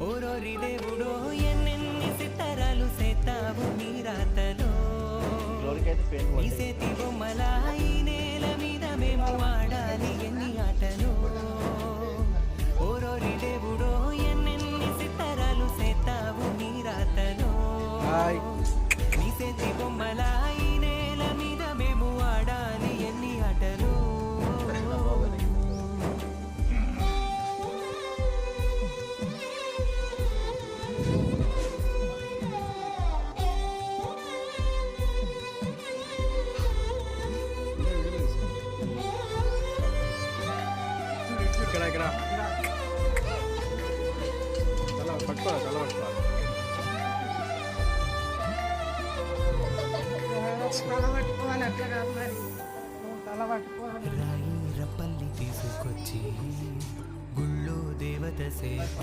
ఓరోరి దేవుడో ఎన్నెన్ని సితారాలు సేతావు నీ రాతలో నీ సేతి బొమ్మల ఈ నేల మీద మేము ఆడాలి ఎన్ని ఆటలు ఓరోరి దేవుడో ఎన్నెన్ని సితారాలు సేతావు నీ రాతలో నీ సేతి బొమ్మల ఈ నేల మీద మేము ఆడాలి ఎన్ని ఆటలు ఇక్కడ తల పట్టుకోవాలి అట్లా కాదు మరి తల పట్టుకోవాలి. రాయి రప్పల్లి తీసుకొచ్చి గుళ్ళో దేవత సేత